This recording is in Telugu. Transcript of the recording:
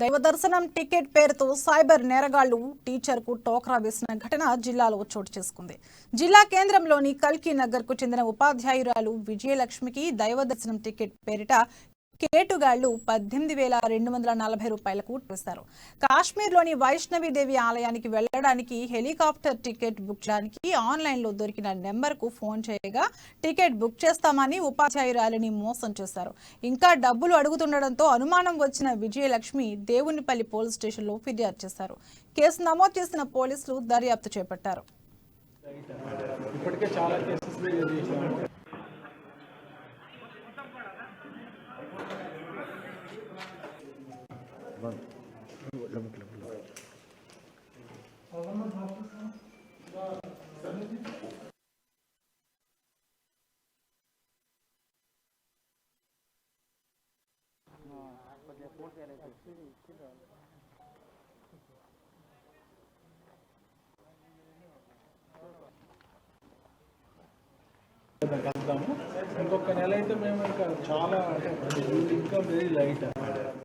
దైవదర్శనం టికెట్ పేరుతో సైబర్ నేరగాళ్లు టీచర్కు టోక్రా వేసిన ఘటన జిల్లాలో చోటు చేసుకుంది. జిల్లా కేంద్రంలోని కల్కి నగర్కు చెందిన ఉపాధ్యాయురాలు విజయలక్ష్మికి దైవదర్శనం టికెట్ పేరిట కేటుగాళ్లు 18,240 రూపాయలకు వేశారు. కాశ్మీర్లోని వైష్ణవిదేవి ఆలయానికి వెళ్లడానికి హెలికాప్టర్ టికెట్ బుక్ చేయడానికి ఆన్లైన్లో దొరికిన నెంబర్కు ఫోన్ చేయగా టికెట్ బుక్ చేస్తామని ఉపాధ్యాయురాలిని మోసం చేశారు. ఇంకా డబ్బులు అడుగుతుండటంతో అనుమానం వచ్చిన విజయలక్ష్మి దేవునిపల్లి పోలీస్ స్టేషన్లో ఫిర్యాదు చేశారు. కేసు నమోదు చేసిన పోలీసులు దర్యాప్తు చేపట్టారు. ఇంకొక నెల అయితే మేము ఇంకా చాలా ఇంకా వెరీ లైట్